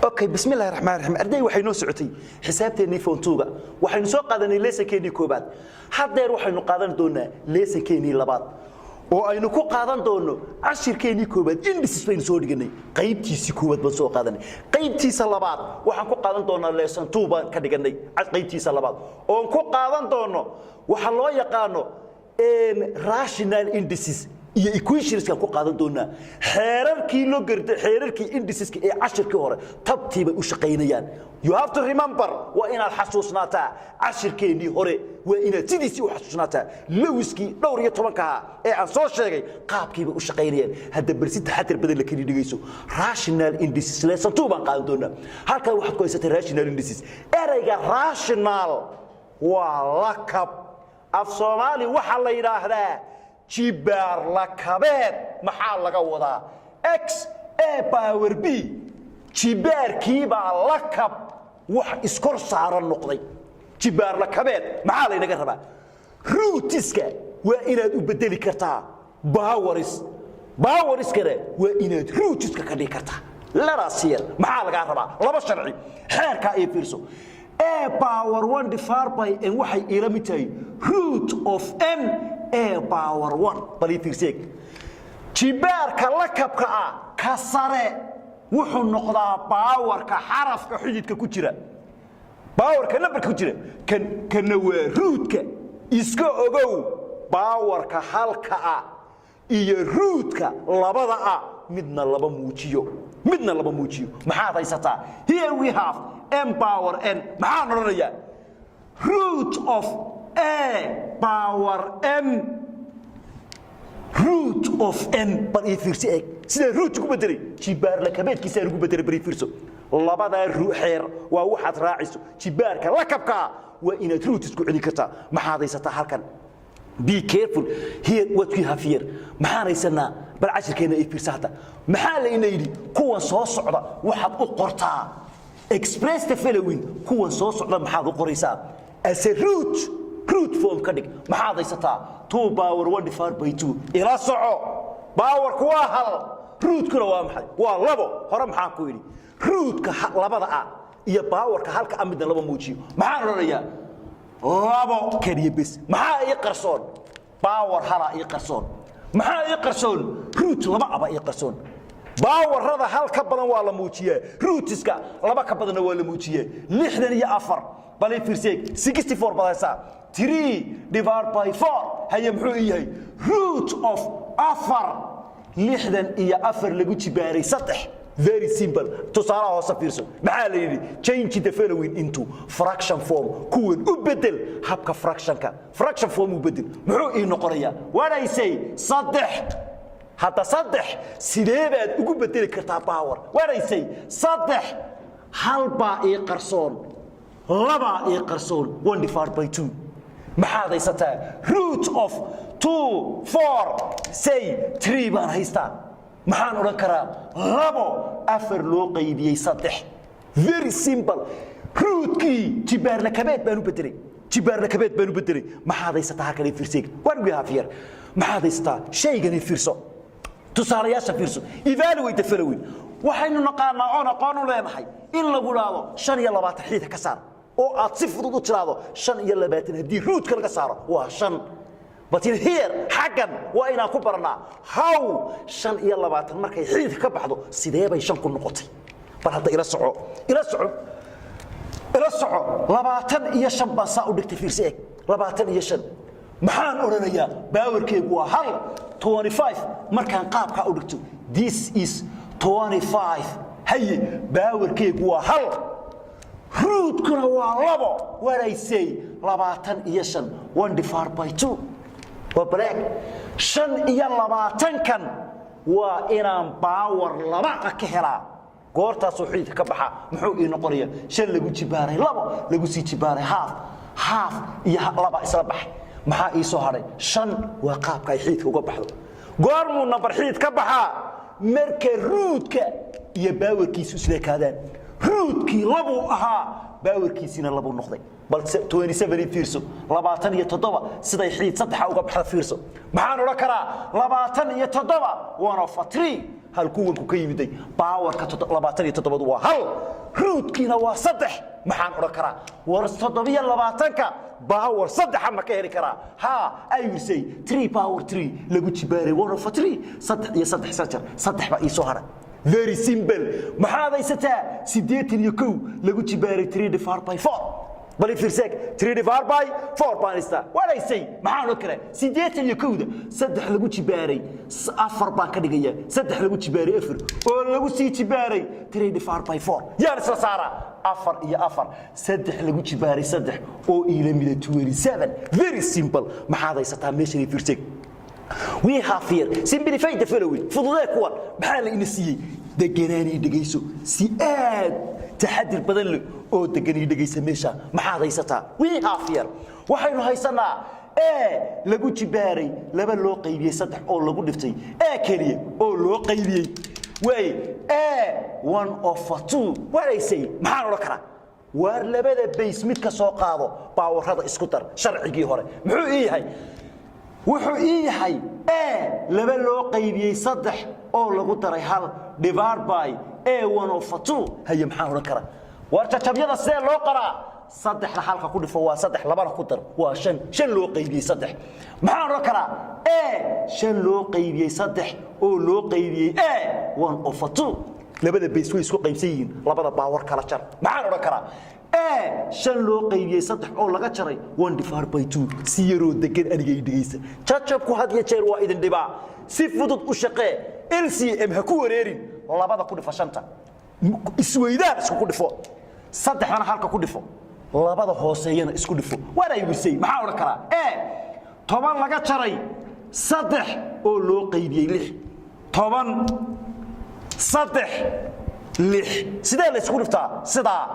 اوكي بسم الله الرحمن الرحيم ardey waxay noo socotay xisaabteennii foontuuga waxaynu soo qaadanay leesankeenii koobaad haddeer waxaynu qaadan doonaa leesankeenii labaad oo aynu ku qaadan doono cashirkeenii koobaad indices baynu soo dhiganay qaybtiisii koobaad baan soo qaadanay qaybtiisa labaad waxaan ku qaadan doonaa lesson 2 baan ka dhiganay qaybtiisa labaad oo ku qaadan doono waxa loo yaqaano rational indices iyo equations ka ku qaadan doona xeerarkii loo garday xeerarkii indiceska ee cashirkii hore tabtiiba u shaqeynayaan you have to remember wa inaad xasuusnaataa cashirkeenii hore waa inaad sidiisii u xasuusnaataa lewiskii dhowr iyo 10 ka ee aan soo sheegay qaabkiiba u shaqeynayaan hadda barsi taxadir badan la kali dhigayso rational indices lesson 2 baan qaadan doona halka waxaad ku haysatay rational indices erayga rational waa lakab af Soomaali waxa la yiraahdaa jibaar la kabeed maxaa laga wadaa x a power b jibaarkii baa la kab wax iskor saaran noqday jibaar la kabeed maxaa la inaga rabaa rootiska waa inaad u bedeli kartaa powers kale waa inaad rootiska ka dhigi kartaa laraasiir maxaa laga rabaa laba sharci xeerka ay fiirso a power 1 divided by n waxay ila mid tahay root of m a power 1 balifirsig jibaarka lakabka ah ka sare wuxuu noqdaa powerka xarafka xididka ku jira powerka numberka ku jira kana waa rootka iska ogow powerka halka ah iyo rootka labada ah midna laba muujiyo maxaad haysataa here we have m power n maxaa noqonaya root of a power m root of n bal ifirsi eeg sida root ku bedelay jibaar la kabeedkiisa lagu bedelay bal ifirso labada xeer waa waxaad raaciso jibaarka la kabka waa inaad root isku celin kartaa maxaad haysataa halkan be careful here what we have here maxaan haysanaa bal cashirkeena ifirsaata maxaa la inaydi kuwa soo socda waxaad u qortaa express the following kuwa soo socda maxaad u qoraysaa as a root form ka dhig maxaad haysataa 2 power 1 divided by 2 ila soco power ku waa hal root kuna waa maxay waa labo hore maxaan ku yiri rootka labada ah iyo powerka halka amida laba muujiyo maxaan oranayaa labo kaliya bas maxaa ay qarsoon power hala ay qarsoon maxaa ay qarsoon root laba aba ay qarsoon powerada halka badan waa la muujiyaa rootiska laba ka badan waa la muujiyaa 64 bal fiirseeg 64 badaysa 3 divided by 4 haye muxuu yahay root of 4 lagu jibaaray 3 very simple tusaale hoose fiirso maxaa la yiri change the following into fraction form kuwan u bedel habka fraction form u bedel muxuu ii noqonayaa what I say 3 hatta 3 sidee baad ugu bedeli kartaa power what I say 3 hal baa ii qarsoon laba ii qarsoon 1 divided by 2 maxaad haysataa root of 2 4 say 3 baan haystaa maxaan oran karaa labo 4 loo qaybiyay 3 very simple rootkii jibaar la kabeed baan u bedelay maxaad haysataa halkan fiirseeg what we have here maxaad haysataa shaygan fiirso tusaalayaasha fiirso evaluate the following waxaynu naqaanaa oo aqoon u leenahay in lagu laado 25 xiid ka saar oo aad si fudud u tiraado 25 hadii rootka laga saaro waa 5 but here xaqan waa inaan ku baranaa how 25 markay xiid ka baxdo sidee bay 5 ku noqotay bal hadda ila soco 25 baa saa u dhigtay fiirseeg 25 maxaan oranayaa powerkeegu waa hal 25 markaan qaabka u dhigto this is 25 haye powerkeegu waa hal rootkuna waa labo what I say 25 1 divided by 2 waa black 25 kan waa inaan power laba ka helaa goortaas oo xidid ka baxa muxuu ii noqonayaa 5 lagu jibaaray labo lagu sii jibaaray half iyo laba isla baxay maxaa ii soo haray 5 waa qaabka ay xididka uga baxdo goormuu number xidid ka baxa marka rootka iyo powerkiisu isla kaadaan rootkii labo ahaa powerkiisina labo noqday bal 27 fiirso 27 siday xidid 3 uga baxda fiirso maxaan oran karaa 27 1 of 3 hal kuwanku ka yimiday powerka 27 waa hal rootkiina waa 3 maxaan oran karaa war 27ka power 3 ma ka heli karaa ha I will say 3 power 3 lagu jibaaray 1/3 3 iyo 3 sajar 3 ba ii soo haray very simple maxaad haysataa 81 lagu jibaaray 3 divided by 4 bal fiirsek 3 divided by 4 baanista what I say maxaan oo kale 81 3 lagu jibaaray 4 baan ka dhigaya 3 lagu jibaaray 4 oo lagu sii jibaaray 3 divided by 4 yaan isla saara 4 iyo 4 3 lagu jibaaray 3 oo ila mida 27 very simple maxaad haysataa meesha fiirsek we have here simplify the following fududee kuwan maxaa la ina siiyay deganaani dhageyso si aad taxadir badan leh oo deganaani dhageysa meesha maxaad haysataa we have here waxaynu haysanaa lagu jibaaray 2 loo qaybiyay 3 oo lagu dhiftay kaliya oo loo qaybiyay way 1/2 what I say maxaan oran karaa war labada base mid ka soo qaado powerada isku dar sharcigii hore muxuu yahay wuxuu yahay 2 loo qaybiyay 3 oo lagu daray 1 divided by 1/2 haye maxaan oran karaa war jajabyada see loo qaraa 3 la halka ku dhifo waa 3 labana ku dar waa 5 loo qaybiyay 3 maxaan oran karaa 5 loo qaybiyay 3 oo loo qaybiyay 1/2 labada base way isku qaybsan yihiin labada power kala jar maxaan oran karaa 5 loo qaybiyay 3 oo laga jaray 1 divided by 2 si yaro degan aniga dhigeysa jajabku had iyo jeer waa idin dhibaa si fudud u shaqee LCM ha ku wareerin labada ku dhifashanta isweydaan isku ku dhifo 3 halka ku dhifo labada hooseeyana isku dhifo what I will say maxaa oran karaa 10 laga jaray 3 oo loo qaybiyay 6 10 3 sidee la isku dhiftaa sidaa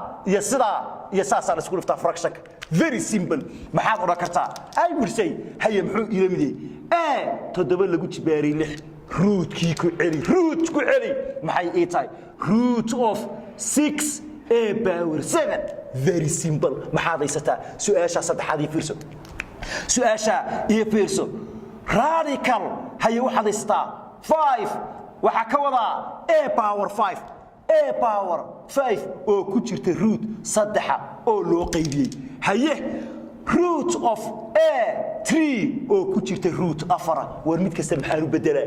iyo saasa la isku dhiftaa fraction very simple maxaad oran kartaa I will say haye muxuu ila midey 7 lagu jibaaray 6 rootkii ku celi maxay ii tahay root of 6 a power 7 very simple maxaad haysataa su'aasha saddexaad ii fiirso su'aasha ii fiirso radical haye waxaad haysataa 5 waxa ka wadaa a power 5 a power 5 oo ku jirta root 3 oo loo qaybiyay haye root of a 3 oo ku jirta root 4 war mid kasta maxaan u bedelaa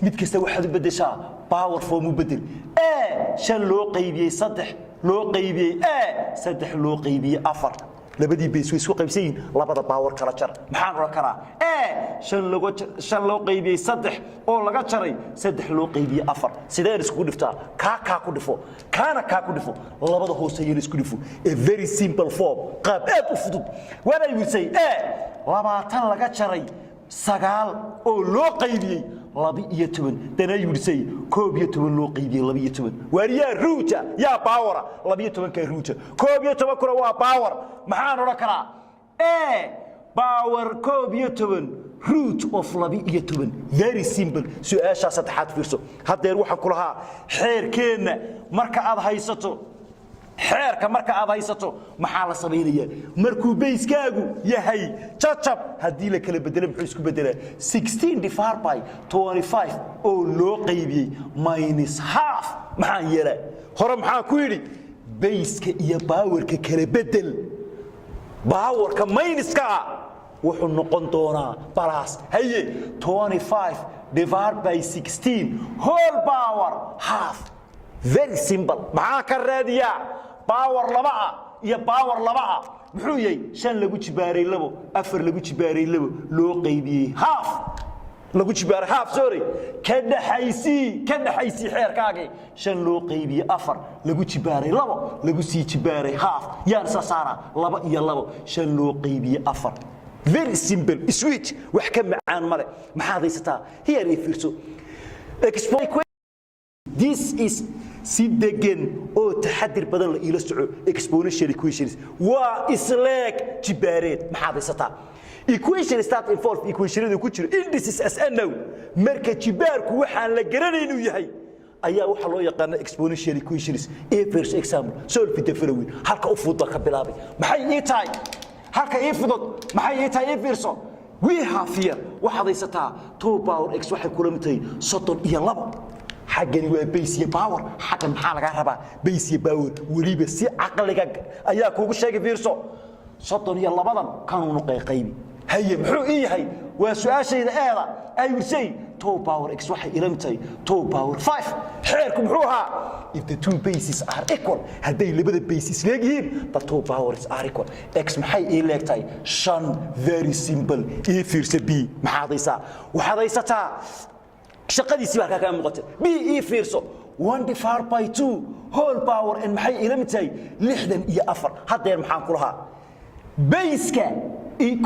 mid kasta waxaad u bedeshaa power form u bedel a 5 loo qaybiyay 3 loo qaybiyay a 3 loo qaybiyay 4 labadii base way isku qaybsan labada power kala jar maxaan oran karaa 5 loo qaybiyay 3 oo laga jaray 3 loo qaybiyay 4 sidee isku dhiftaa ka ku dhifo kana ka ku dhifo labada hooseeyay isku dhifo a very simple form qaab aad u fudud what I will say 20 laga jaray 9 oo loo qaybiyay 12 then I would say 12 loo qaybiyay 12 wariya ruuta ya power 12 ka ruuta 12 kura waa power maxaan oran karaa power 12 root of 12 very simple su'aasha saddexaad fiirso hadeer waxa ku lahaa xeerkeena marka aad haysato maxaa la sameeyaa markuu bayskaagu yahay jajab hadii la kala bedelo muxuu isku bedelaa 16 divided by 25 oo loo qaybiyay minus half maxaan yeelaa hore maxaa ku yiri bayska iyo powerka kala bedel powerka minuska wuxuu noqon doonaa plus haye 25 divided by 16 whole power half very simple maxaa ka raadiya power 2 iyo power 2 muxuu yahay 5 lagu jibaaray 2 4 lagu jibaaray 2 loo qaybiyay half lagu jibaaray half sorry ka dhaxaysi xeerkaagi 5 loo qaybiyay 4 lagu jibaaray 2 lagu sii jibaaray half yaan saara 2 iyo 2 5 loo qaybiyay 4 very simple switch wax ka macaan male maxaad haysataa here if fiirso this is si degan oo taxadir badan la ila soco exponential equations waa isleeg jibaareed maxaad haysataa equation start involve equationadu ku jiro indices as unknown marka jibaarku waxaan la garanaynu yahay ayaa waxa loo yaqaan exponential equations first example solve the following halka u fudud ka bilaabay maxay ii tahay halka ii fudud maxay ii tahay fiirso we have here waxaad haysataa 2 power x waxay kula mitay 32 xaqani waa base iyo power xaqan maxaa laga rabaa base iyo power waliba si aqliga ayaa kuugu sheegay fiirso 32dan kaanu qaybi haye muxuu yahay waa su'aashayda eeda ay wirsay 2 power x waxay ila mitay 2 power 5 xeerku muxuu ahaa if the two bases are equal haday labada bases leeyihiin the two powers are equal x maxay ii leegtay 5 very simple ii fiirsa b maxaad haysaa waxaad haysataa shaqadiisii baa ka muuqata b ii fiirso 1 divided by 2 whole power and maxay ila mitay 64 hadeer maxaan ku lahaa base-ka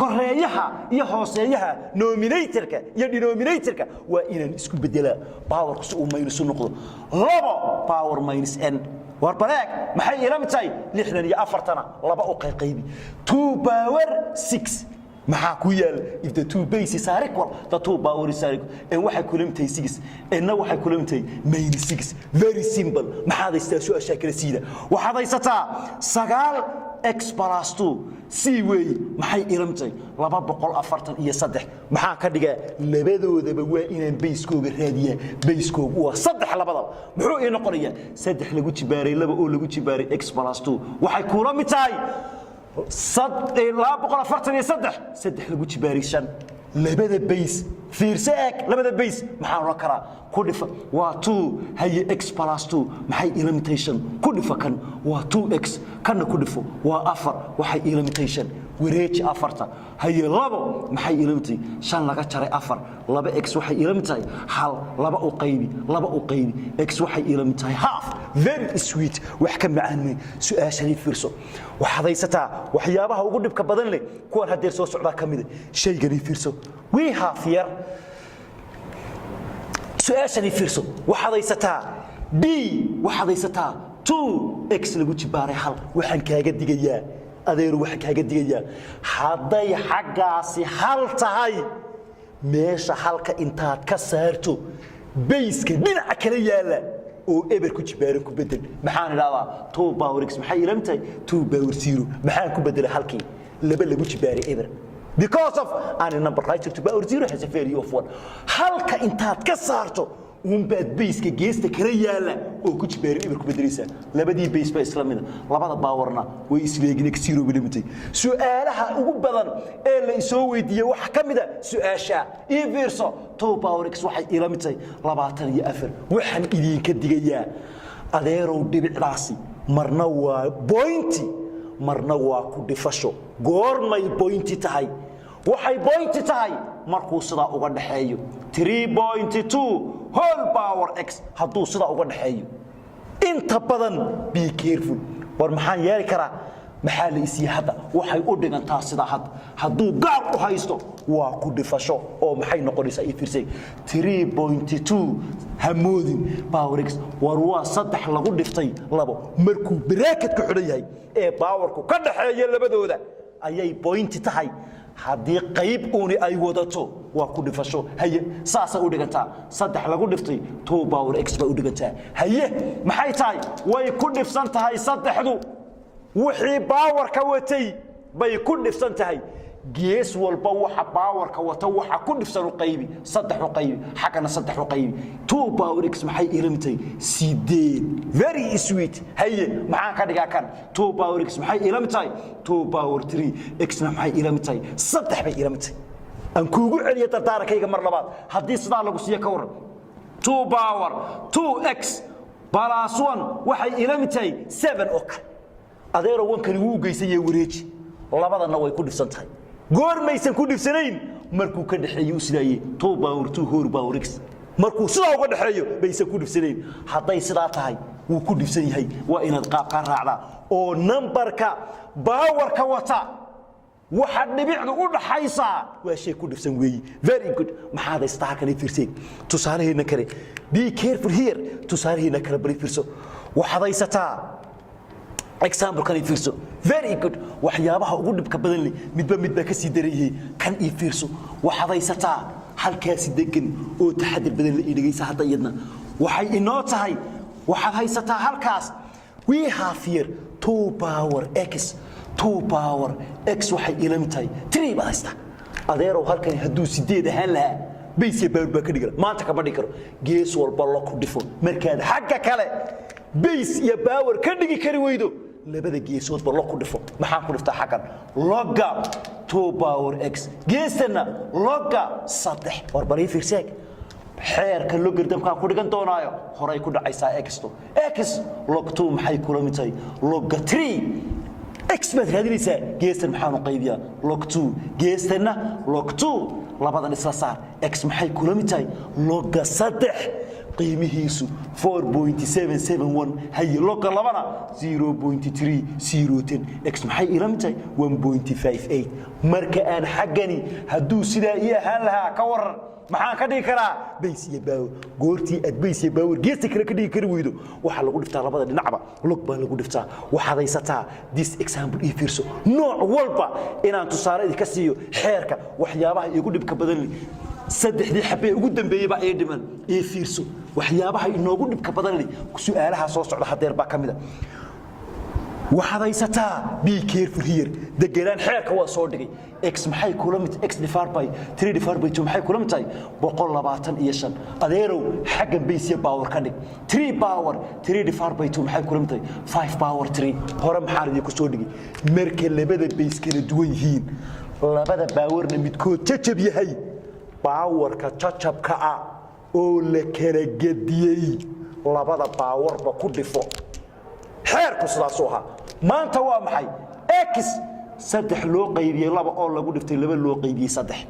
koreeyaha iyo hooseeyaha nominatorka iyo denominatorka waa inaan isku bedelaa power ku uu minus noqdo 2 power minus n war balaag maxay ila mitay 64tana 2 u qaybi 2 power 6 maxaa ku yaal if the two bases are equal the two powers are equal and waxay kula mitay 6 and waxay kula mitay minus 6 very simple maxaad haysataa su'aasha kala siida waxaad haysataa 9 x plus 2 c way maxay ila mitay 243 maxaa ka dhigaa labadoodaba waa inaan base-kooga raadiyaa base-koogu waa 3 labadaba muxuu ii noqonayaa 3 lagu jibaaray 2 oo lagu jibaaray x plus 2 waxay kula mitay 3 lagu jibaaray 5 labada base fiirse eeg labada base maxaa loo karaa ku dhifa waa 2 haye x plus 2 maxay ila mitay 5 ku dhifa kan waa 2x kana ku dhifo waa 4 waxay ila mitay 5 wareeji 4 haye 2 maxay ila mitay 5 laga jaray 4 2x waxay ila mitay hal 2 u qaybi x waxay ila mitay half very sweet wax ka macaan su'aashani fiirso waxaad haysataa waxyaabaha ugu dhibka badan leh kuwan hadeer soo socda kamid shaygani fiirso we have here su'aashani fiirso waxaad haysataa b waxaad haysataa 2x lagu jibaaray hal waxaan kaaga digayaa adeer waxaan kaaga digayaa haday xaqaasi hal tahay meesha halka intaad ka saarto base-ka dhinaca kala yaala oo eber ku jibaaran ku bedel maxaan ilaadaa 2 power x maxay ila mitay 2 power 0 maxaan ku bedelay halkii laba lagu jibaaray eber because of any number right to power 0 has a value of 1 halka intaad ka saarto baad base-ka geesta kala yaala oo ku jibaaran eber ku bedelaysa labadii base ba isla mid labada powerna way isleegin x 0 bilimitay su'aalaha ugu badan ee la isoo weydiiyay waxa kamida su'aasha ii fiirso 2 power x waxay ila mitay 24 waxaan idinka digayaa adeerow dhibicdaasi marna waa pointi marna waa ku dhifasho goormay pointi tahay waxay pointi tahay markuu sida uga dhaxeeyo 3.2 whole power x hadduu sida uga dhaxeeyo inta badan be careful war maxaan yeeli karaa maxaa la isii hadda waxay u dhigantaa sida hadduu gaar u haysto waa ku dhifasho oo maxay noqonaysaa ii fiirsay 3.2 hamoodin power x war waa 3 lagu dhiftay 2 markuu bracket ku xidhan yahay ee powerku ka dhaxeeya labadooda ayay point tahay haddii qayb uuni ay wadato waa ku dhifasho haye saasa u dhigantaa 3 lagu dhiftay 2 power x ba u dhigantaa haye maxay tahay way ku dhifsan tahay 3du wixii power ka watay bay ku dhifsan tahay gees walba waxa power ka wata waxa ku dhifsan u qaybi 3 u qaybi xaqana 3 u qaybi 2 power x maxay ila mitay 8 very sweet haye maxaan ka dhigaa kan 2 power x maxay ila mitay 2 power 3 x maxay ila mitay 3 bay ila mitay aan kuugu celiyo tartaankayga mar labaad hadii sidaa lagu siiyo ka waran 2 power 2x plus 1 waxay ila mitay 7 oo kale adeero wankani wuu geysay wareeji labadana way ku dhifsan tahay goormaysan ku dhifsanayn markuu ka dhaxeeyo sidaayay 2 power 2 whole power x markuu sidaa uga dhaxeeyo baysan ku dhifsanayn haday sidaa tahay wuu ku dhifsan yahay waa inaad qaab ka raacdaa oo numberka powerka wata waxa dhibicdu u dhaxaysa waa shay ku dhifsan weeyi very good maxaad istaa kan fiirsay tusaaleena kale be careful here tusaaleena kale bari fiirso waxaad haysataa example kan fiirso very good waxyaabaha ugu dhibka badan leh midba ka sii dareeyay kan fiirso waxaad haysataa halkaasi degan oo taxadir badan la dhigaysa hadda iyadna waxay inoo tahay waxaad haysataa halkaas we have here 2 power x 2 power x waxay ila mitay 3 ba haysta adeerow halkan hadduu 8 ahaan lahaa base iyo power baa ka dhigala maanta kama dhigi karo gees walba la ku dhifo markaad xagga kale base iyo power ka dhigi kari weydo labada geesood ba la ku dhifo maxaan ku dhiftaa xaggan logga 2 power x geesana logga 3 war bari fiirseeg xeerka logaritmka ku dhigan doonaayo horay ku dhacaysaa x log 2 maxay kula mid tahay log 3 x baad raadinaysaa geestan maxaan u qaybiyaa log 2 geestana log 2 labadan isla saar x maxay kula mid tahay log 3 qiimihiisu 4.771 hay log labana 0.3010 x maxay ila mid tahay 1.58 marka aan xaggani hadduu sidaa ii ahaan lahaa ka waran maxaan ka dhigi karaa base iyo power goortii aad base iyo power geesta kale ka dhigi kari weydo waxa lagu dhiftaa labada dhinacba log baa lagu dhiftaa waxaad haysataa this example ii fiirso nooc walba inaan tusaale idinka siiyo xeerka waxyaabaha igu dhibka badan saddexdii xabee ugu dambeeyay baa ay dhiman ii fiirso waxyaabaha inoogu dhibka badan su'aalaha soo socda hadeer baa kamida waxaad haysataa be careful here deganaan xeerka waa soo dhigay x maxay kula mid x divided by 3 divided by 2 maxay kula mid tahay 125 adeerow xagga base iyo power ka dhig 3 power 3 divided by 2 maxay kula mid tahay 5 power 3 hore maxaa idin ku soo dhigay marka labada base kala duwan yihiin labada powerna midkood jajab yahay powerka jajabka ah oo la kala gediyay labada powerba ku dhifo xeerku sidaas oo maanta waa maxay x 3 loo qaybiyay 2 oo lagu dhiftay 2 loo qaybiyay 3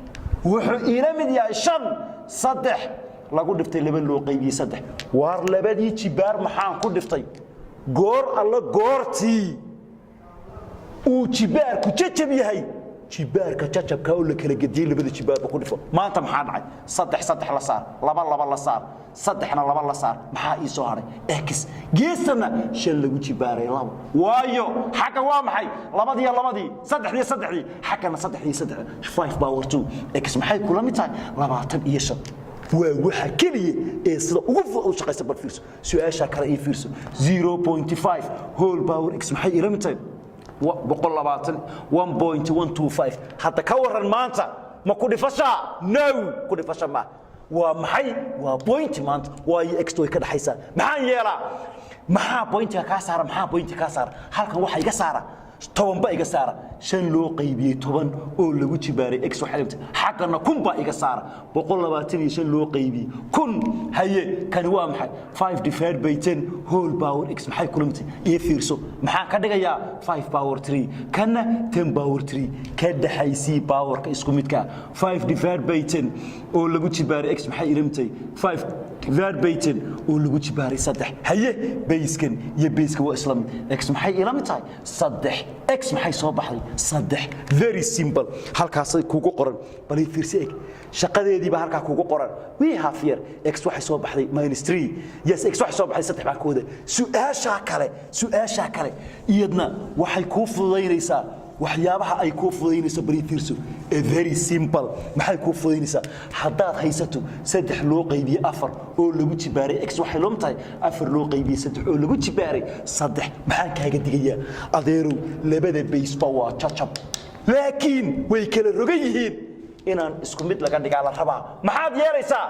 wuxuu ila mid yahay 5 3 lagu dhiftay 2 loo qaybiyay 3 war labadii jibaar maxaan ku dhiftay goor alla goortii uu jibaarku jajab yahay jibaarka jajabka oo la kala gediyay labada jibaar ku dhifo maanta maxaa dhacay 3 la saar 2 la saar 3na 2 la saar maxaa ii soo haray x geesana 5 lagu jibaaray 2 waayo xaqa waa maxay labadii 3 xaqana 3 5 power 2 x maxay kula mid tahay 25 waa waxa kaliya ee sida ugu fudud u shaqeysa bal fiirso su'aasha kale ii fiirso 0.5 whole power x maxay ila mid tahay 1.125 hadda ka waran maanta ma ku dhifasha no ku dhifasha ma waa maxay waa point maanta waa x way ka dhaxaysa maxaan yeelaa maxaa point ka saara halkan waxa iga saara 10 ba iga saara 5 loo qaybiyay 10 oo lagu jibaaray x waxa dhimta xaqana 1 ba iga saara 125 loo qaybiyay 1 haye kan waa maxay 5 divided by 10 whole power x maxay kulamtay iyo fiirso maxaa ka dhigayaa 5 power 3 kana 10 power 3 ka dhaxaysii powerka isku midka 5 divided by 10 oo lagu jibaaray x maxay ilimtay 5 divided by 10 oo lagu jibaaray 3 haye basekan iyo baseka waa isla mid x maxay ila mid tahay 3 x maxay soo baxday 3 very simple halkaas kuugu qoran bal fiirsi eeg shaqadeedii baa halka kuugu qoran we have here x waxay soo baxday -3 yes x waxay soo baxday 3 baa kooda su'aasha kale iyadna waxay ku fududeynaysaa waxyaabaha ay ku fududeynayso bari fiirso very simple maxay ku fududeynaysaa hadaad haysato 3 loo qaybiyay 4 oo lagu jibaaray x waxay loo mtahay 4 loo qaybiyay 3 oo lagu jibaaray 3 maxaan kaaga digayaa adeerow labada base power jajab laakiin way kala rogan yihiin inaan isku mid laga dhigaa la rabaa maxaad yeelaysaa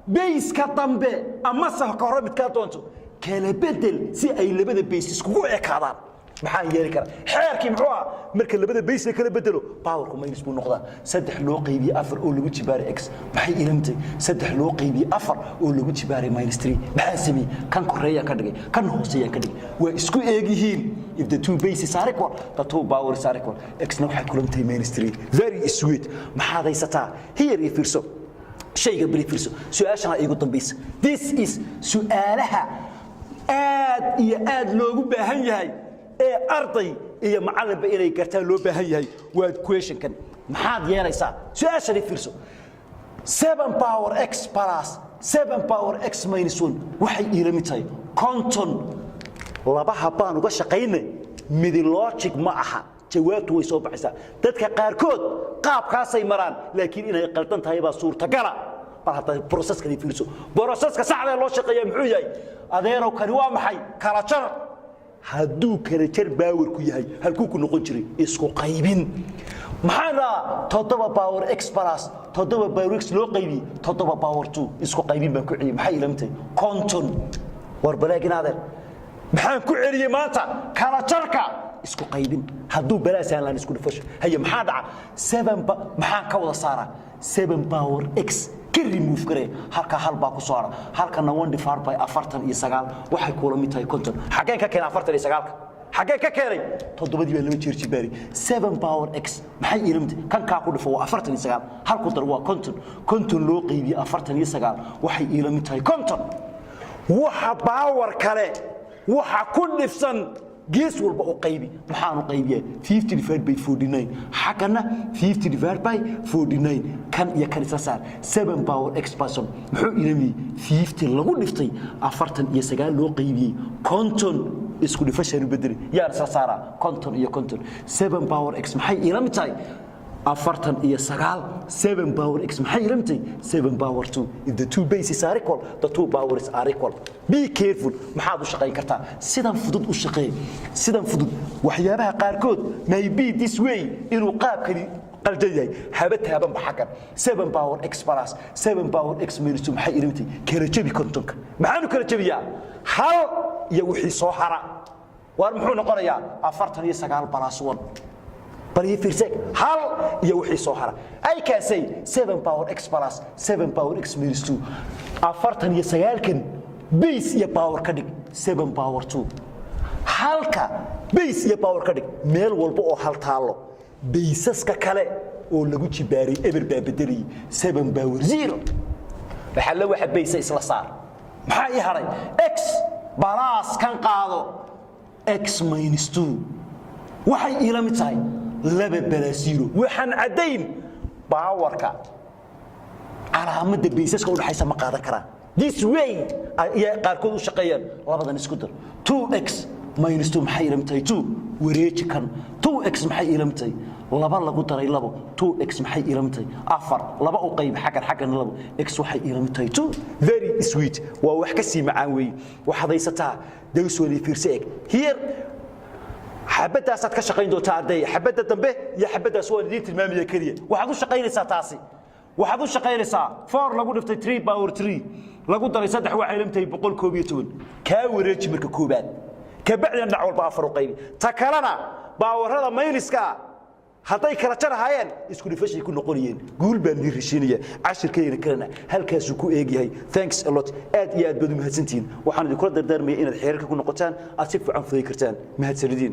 base ka dambe ama sax ka hor mid ka doonto kala bedel si ay labada base isku ekaadaan maxaan yeeli karaa xeerkii muxuu ah marka labada base kala bedelo powerku minus buu noqdaa 3 loo qaybiyay 4 oo lagu jibaaray x maxay ilamtay 3 loo qaybiyay 4 oo lagu jibaaray -3 maxaa sameeyay kan koreeya ka dhigay kan hooseeya ka dhigay waa isku eeg yihiin if the two bases are equal the two powers are equal x na waxay kulantay -3 very sweet maxaa haysataa here if you so shayga bari fiirso su'aashana igu dambaysa this is su'aalaha aad loogu baahan yahay ee arday iyo macallinba inay gartaan loo baahan yahay waa question kan maxaad yeelaysaa su'aashani fiirso 7 power x plus 7 power x minus 1 waxay ila mid tahay konton laba habaan uga shaqeynay mid logic ma aha jawaabtu way soo baxaysaa dadka qaarkood qaabkaasay maraan laakiin inay qaldan tahay baa suurtagal ah bal hada process-ka fiirso process-ka saxda loo shaqeeyo muxuu yahay adeerow kani waa maxay kala jar hadduu kala jar power ku yahay halkuu ku noqon jiray isku qaybin maxaana toddoba power x plus toddoba power x loo qaybi toddoba power 2 isku qaybin baan ku celiyay maxay ilamtay konton war balaaginaadeen maxaan ku celiyay maanta kala jarka isku qaybin hadduu balaasaan laan isku dhufasho haye maxaa dhaca 7 maxaan ka wada saaraa 7 power x ka remove garee halka hal baa ku soo ara halkana 1 divided by 49 waxay kula mid tahay konton xageen ka keenay 49 xagee ka keenay toddobadii baa laba jeer jibaari 7 power x maxay ilamtay kan ka ku dhufo waa 49 halku dar waa konton loo qaybiyo 49 waxay ilamid tahay konton waxa power kale waxa ku dhifsan gees walba oo qaybi maxaanu qaybiyay 50 divided by 49 xaqana 50 divided by 49 kan iyo kan isa saar 7 power x person muxuu ilami 50 lagu dhiftay 49 loo qaybiyay konton isku dhifashan bedel yaa isa saara konton iyo konton 7 power x maxay ilami tahay 49 7 power x maxay ilamtay 7 power 2 if the two bases are equal the two powers are equal be careful maxaad u shaqeyn kartaa sidan fudud u shaqeey sidan fudud waxyaabaha qaar kood maybe this way inuu qaabkani qaldaday haba taaban baxakan 7 power x plus 7 power x minus 2 maxay ilamtay kala jabi kontonka maxaanu kala jabiyaa hal iyo wixii soo hara war muxuu noqonayaa 49 plus 1 bal fiirsay hal iyo wixii soo hara ay ka say 7 power x plus 7 power x minus 2 49 kan base iyo power ka dhig 7 power 2 halka base iyo power ka dhig meel walba oo hal taalo baseska kale oo lagu jibaaray eber baa bedeli 7 power 0 waxa la waxa base isla saar maxaa ii haray x plus kan qaado x minus 2 waxay ila mid tahay laba balaasiro waxaan cadeyn powerka calaamada baseska u dhaxaysa ma qaadan karaan this way ay qaarkood u shaqeeyaan labadan isku dar 2x minus 2 maxay ilamtay 2 wareeji kan 2x maxay ilamtay laba lagu daray labo 2x maxay ilamtay afar laba u qayb xagan labo x waxay ilamtay 2 very sweet waa wax ka sii macaan weey waxaad haysataa dawswali fiirsi here xabadaas aad ka shaqeyn doontaa aday xabada dambe iyo xabadaas waa idin tilmaamaya kaliya waxaad u shaqeynaysaa taasi waxaad u shaqeynaysaa 4 lagu dhiftay 3 power 3 lagu daray 3 waxay ilamtay 112 ka wareeji marka koobaad ka bacdina dhac walba afar u qaybi ta kalena baawarada mayliska haday kala jarahayeen isku dhifashay ku noqonayeen guul baan dirishinaya cashirkeena kalena halkaas uu ku eegyahay thanks a lot aad iyo aad baad u mahadsantiin waxaan idin kula dardaarmayaa inaad xeerarka ku noqotaan aad si fiican fuday kartaan mahadsanidin